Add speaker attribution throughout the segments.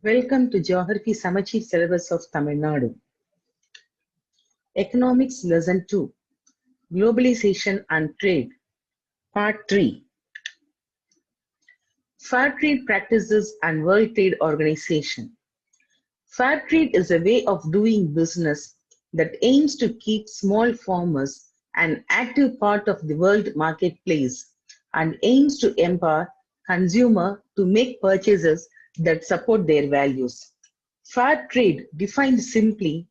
Speaker 1: Welcome to Geography Samacheer syllabus of Tamilnadu. Economics Lesson 2, Globalization and Trade, Part 3. Fairtrade Practices and World Trade Organization. Fairtrade is a way of doing business that aims to keep small farmers an active part of the world marketplace and aims to empower consumers to make purchases that support their values. Fair trade, defined simply,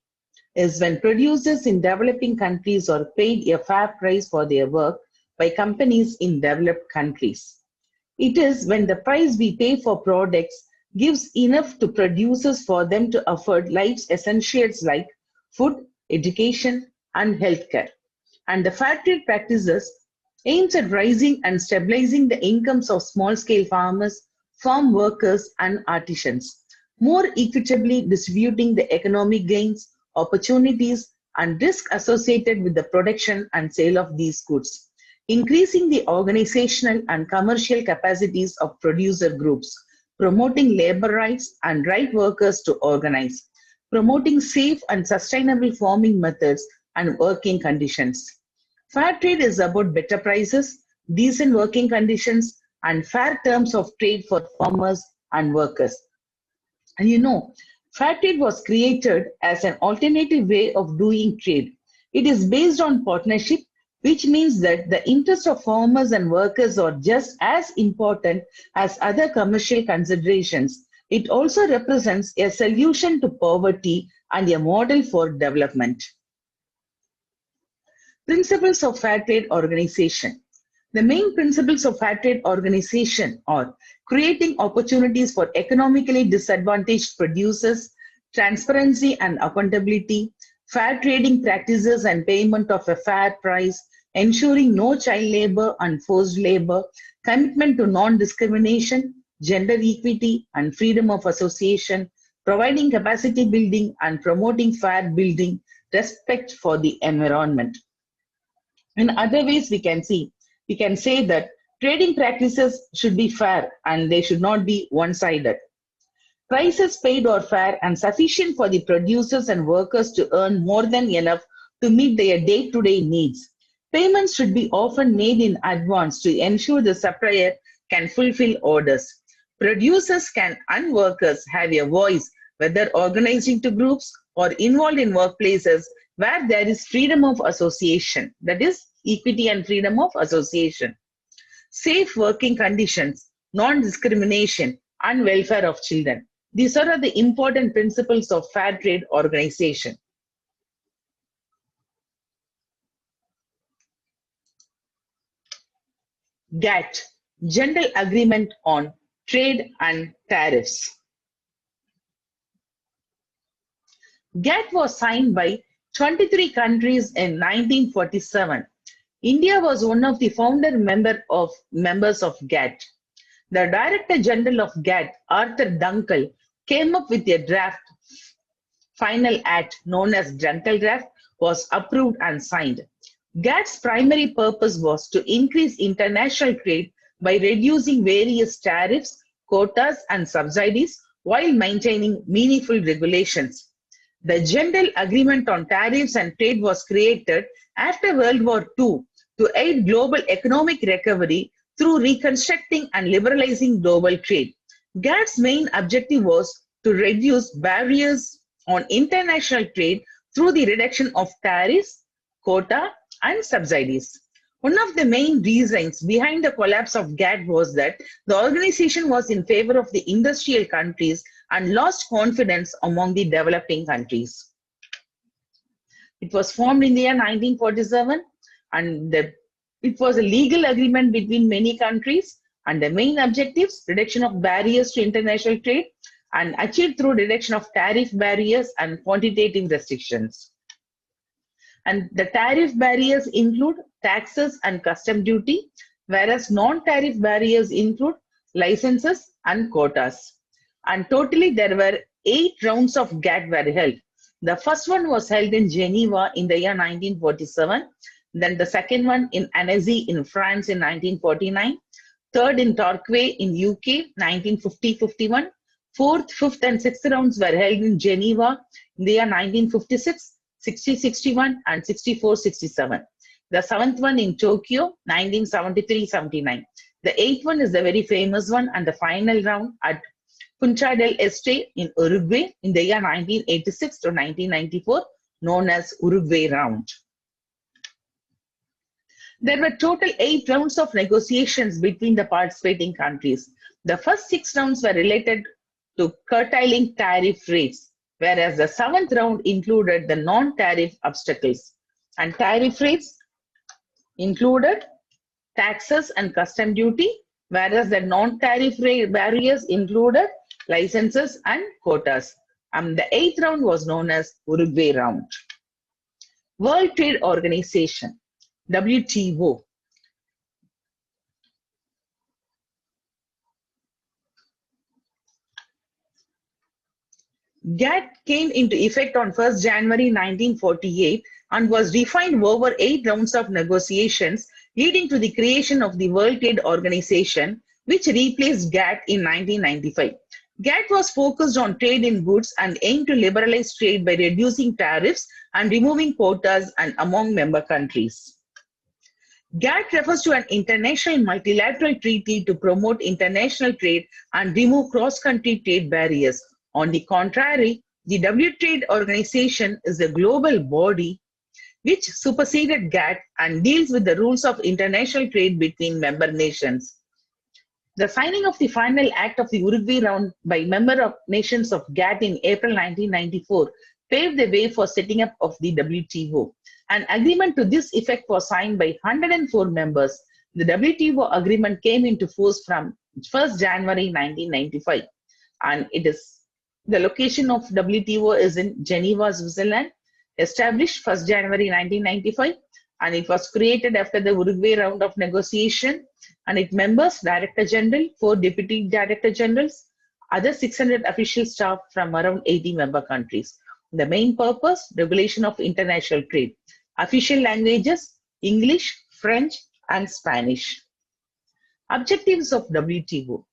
Speaker 1: is when producers in developing countries are paid a fair price for their work by companies in developed countries. It is when the price we pay for products gives enough to producers for them to afford life's essentials like food, education, and healthcare. And the fair trade practices aims at raising and stabilizing the incomes of small-scale farmers, farm workers, and artisans, more equitably distributing the economic gains, opportunities, and risk associated with the production and sale of these goods, increasing the organizational and commercial capacities of producer groups, promoting labor rights and right workers to organize, promoting safe and sustainable farming methods and working conditions. Fair trade is about better prices, decent working conditions, and fair terms of trade for farmers and workers. And fair trade was created as an alternative way of doing trade. It is based on partnership, which means that the interests of farmers and workers are just as important as other commercial considerations. It also represents a solution to poverty and a model for development. Principles of Fair Trade Organization. The main principles of Fair Trade Organization are creating opportunities for economically disadvantaged producers, transparency and accountability, fair trading practices and payment of a fair price, ensuring no child labor and forced labor, commitment to non-discrimination, gender equity and freedom of association, providing capacity building and promoting fair building, respect for the environment. In other ways, we can say that trading practices should be fair and they should not be one-sided. Prices paid are fair and sufficient for the producers and workers to earn more than enough to meet their day-to-day needs. Payments should be often made in advance to ensure the supplier can fulfill orders. Producers and workers have a voice, whether organized into groups or involved in workplaces where there is freedom of association, that is, equity and freedom of association. Safe working conditions, non-discrimination, and welfare of children. These are the important principles of fair trade organization. GATT, General Agreement on Trade and Tariffs. GATT was signed by 23 countries in 1947. India was one of the founder members of GATT. The Director General of GATT, Arthur Dunkel, came up with a draft. Final act, known as Dunkel Draft, was approved and signed. GATT's primary purpose was to increase international trade by reducing various tariffs, quotas, and subsidies while maintaining meaningful regulations. The General Agreement on Tariffs and Trade was created after World War II to aid global economic recovery through reconstructing and liberalizing global trade. GATT's main objective was to reduce barriers on international trade through the reduction of tariffs, quota, and subsidies. One of the main reasons behind the collapse of GATT was that the organization was in favor of the industrial countries and lost confidence among the developing countries. It was formed in the year 1947 and it was a legal agreement between many countries, and the main objectives: reduction of barriers to international trade and achieved through reduction of tariff barriers and quantitative restrictions. And the tariff barriers include taxes and custom duty, whereas non-tariff barriers include licenses and quotas. And totally there were 8 rounds of GATT were held. The first one was held in Geneva in the year 1947. Then the second one in Annecy in France in 1949. Third in Torquay in UK 1950-51. Fourth, fifth, and sixth rounds were held in Geneva in the year 1956, 60-61, and 64-67. The seventh one in Tokyo, 1973-79. The eighth one is the very famous one and the final round at Punta del Este in Uruguay in the year 1986 to 1994, known as Uruguay Round. There were total 8 rounds of negotiations between the participating countries. The first 6 rounds were related to curtailing tariff rates, whereas the 7th round included the non-tariff obstacles. And tariff rates included taxes and custom duty, whereas the non-tariff barriers included licenses and quotas. And the 8th round was known as Uruguay Round. World Trade Organization, WTO. GATT came into effect on 1st January 1948 and was defined over 8 rounds of negotiations, leading to the creation of the World Trade Organization, which replaced GATT in 1995. GATT was focused on trade in goods and aimed to liberalize trade by reducing tariffs and removing quotas and among member countries. GATT refers to an international multilateral treaty to promote international trade and remove cross-country trade barriers. On the contrary, the World Trade Organization is a global body which superseded GATT and deals with the rules of international trade between member nations. The signing of the final act of the Uruguay Round by member nations of GATT in April 1994 paved the way for setting up of the WTO. An agreement to this effect was signed by 104 members. The WTO agreement came into force from 1st January 1995, and the location of WTO is in Geneva, Switzerland, established 1st January 1995, and it was created after the Uruguay round of negotiation, and its members, Director General, 4 Deputy Director Generals, other 600 official staff from around 80 member countries. The main purpose, regulation of international trade. Official languages, English, French, and Spanish. Objectives of WTO.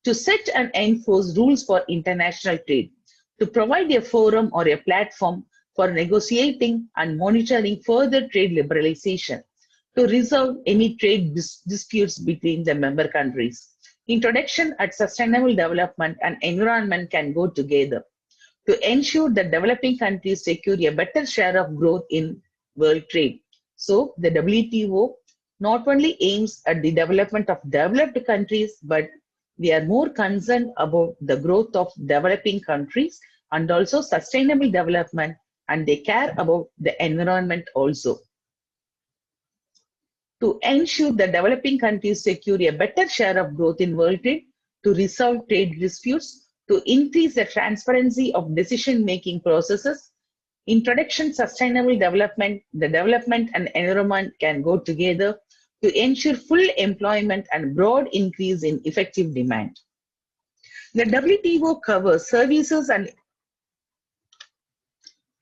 Speaker 1: To set and enforce rules for international trade. To provide a forum or a platform for negotiating and monitoring further trade liberalization. To resolve any trade disputes between the member countries. Introduction at sustainable development and environment can go together. To ensure that developing countries secure a better share of growth in world trade. So the WTO not only aims at the development of developed countries, but they are more concerned about the growth of developing countries and also sustainable development, and they care about the environment also. To ensure that developing countries secure a better share of growth in world trade, to resolve trade disputes, to increase the transparency of decision-making processes, introduction sustainable development, the development and environment can go together to ensure full employment and broad increase in effective demand. The WTO covers services and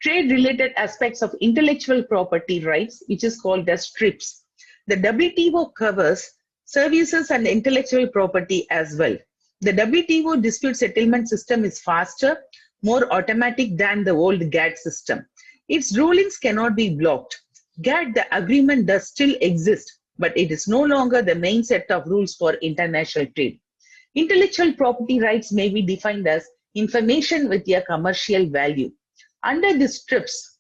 Speaker 1: trade-related aspects of intellectual property rights, which is called as TRIPS. The WTO covers services and intellectual property as well. The WTO dispute settlement system is faster, more automatic than the old GATT system. Its rulings cannot be blocked. GATT, the agreement does still exist, but it is no longer the main set of rules for international trade. Intellectual property rights may be defined as information with a commercial value. Under this TRIPS,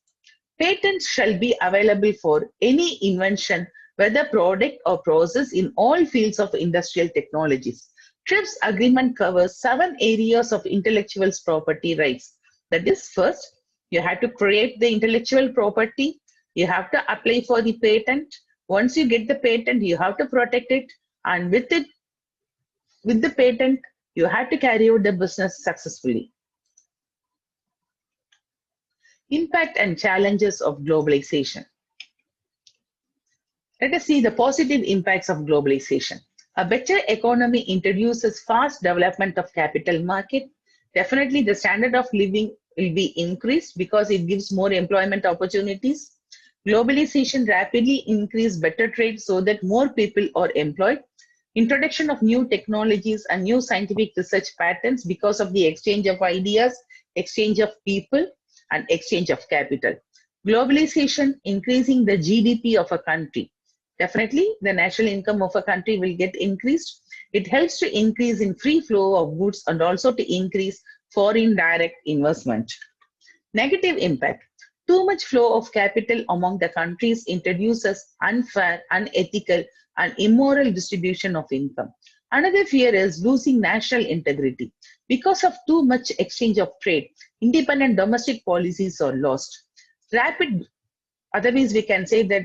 Speaker 1: patents shall be available for any invention, whether product or process, in all fields of industrial technologies. TRIPS agreement covers 7 areas of intellectual property rights. That is, first, you have to create the intellectual property, you have to apply for the patent. Once you get the patent, you have to protect it, and with the patent, you have to carry out the business successfully. Impact and challenges of globalization. Let us see the positive impacts of globalization. A better economy introduces fast development of capital market. Definitely the standard of living will be increased because it gives more employment opportunities. Globalization rapidly increases better trade so that more people are employed. Introduction of new technologies and new scientific research patterns because of the exchange of ideas, exchange of people, and exchange of capital. Globalization, increasing the GDP of a country. Definitely, the national income of a country will get increased. It helps to increase in free flow of goods and also to increase foreign direct investment. Negative impact. Too much flow of capital among the countries introduces unfair, unethical, and immoral distribution of income. Another fear is losing national integrity. Because of too much exchange of trade, independent domestic policies are lost. Rapid, otherwise we can say that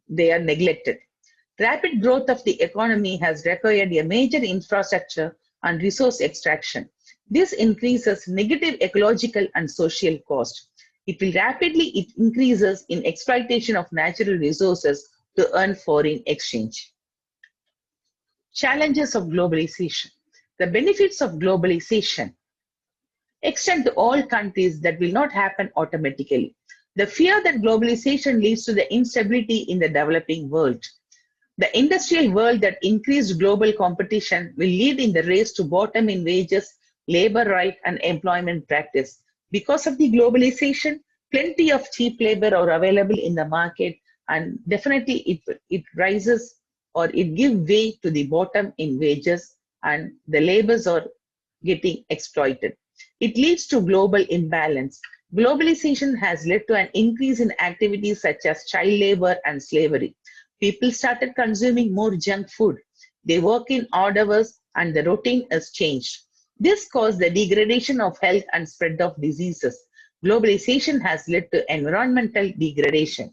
Speaker 1: they are neglected. Rapid growth of the economy has required a major infrastructure and resource extraction. This increases negative ecological and social cost. It increases in exploitation of natural resources to earn foreign exchange. Challenges of globalization. The benefits of globalization extend to all countries that will not happen automatically. The fear that globalization leads to the instability in the developing world. The industrial world that increased global competition will lead in the race to bottom in wages, labor right, and employment practice. Because of the globalization, plenty of cheap labor are available in the market, and definitely it rises or it gives way to the bottom in wages, and the labors are getting exploited. It leads to global imbalance. Globalization has led to an increase in activities such as child labor and slavery. People started consuming more junk food. They work in odd hours and the routine is changed. This caused the degradation of health and spread of diseases. Globalization has led to environmental degradation.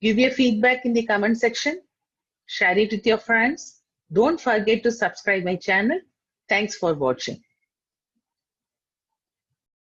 Speaker 1: Give your feedback in the comment section. Share it with your friends. Don't forget to subscribe my channel. Thanks for watching.